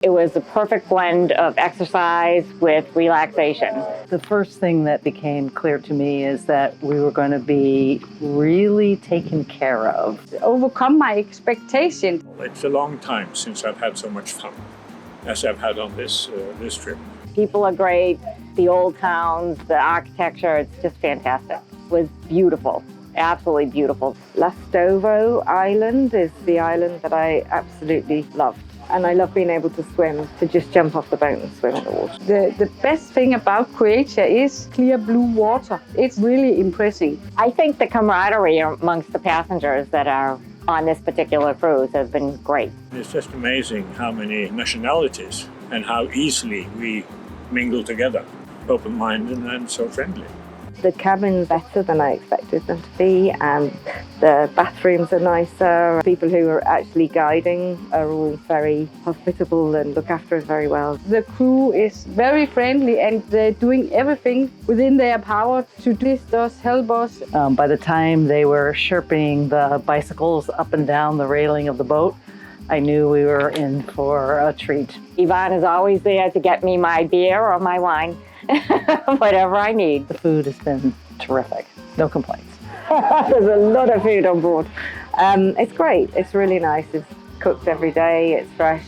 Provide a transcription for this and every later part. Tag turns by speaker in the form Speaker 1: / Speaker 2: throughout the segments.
Speaker 1: It was a perfect blend of exercise with relaxation.
Speaker 2: The first thing that became clear to me is that we were going to be really taken care of.
Speaker 3: Overcome my expectation.
Speaker 4: It's a long time since I've had so much fun as I've had on this trip.
Speaker 1: People are great, the old towns, the architecture, it's just fantastic. It was beautiful, absolutely beautiful. Lastovo Island is the island that I absolutely loved. And I love being able to swim, to just jump off the boat and swim in the water.
Speaker 3: The best thing about Croatia is clear blue water. It's really impressive.
Speaker 1: I think the camaraderie amongst the passengers that are on this particular cruise has been great.
Speaker 4: It's just amazing how many nationalities and how easily we mingle together, open-minded and so friendly.
Speaker 1: The cabin's better than I expected them to be, and the bathrooms are nicer. People who are actually guiding are all very hospitable and look after us very well.
Speaker 3: The crew is very friendly and they're doing everything within their power to assist us, help us.
Speaker 2: By the time they were sherping the bicycles up and down the railing of the boat, I knew we were in for a treat.
Speaker 1: Yvonne is always there to get me my beer or my wine, whatever I need.
Speaker 2: The food has been terrific. No complaints.
Speaker 1: There's a lot of food on board. It's great. It's really nice. It's cooked every day. It's fresh.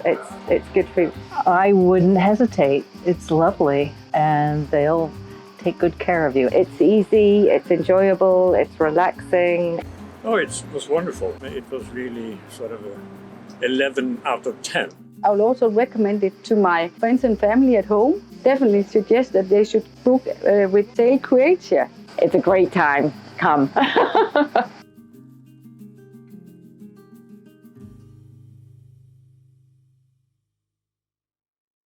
Speaker 1: It's good food.
Speaker 2: I wouldn't hesitate. It's lovely, and they'll take good care of you.
Speaker 1: It's easy. It's enjoyable. It's relaxing.
Speaker 4: Oh, it was wonderful. It was really sort of a 11 out of 10.
Speaker 3: I will also recommend it to my friends and family at home. Definitely suggest that they should book with Sail Croatia.
Speaker 1: It's a great time. Come.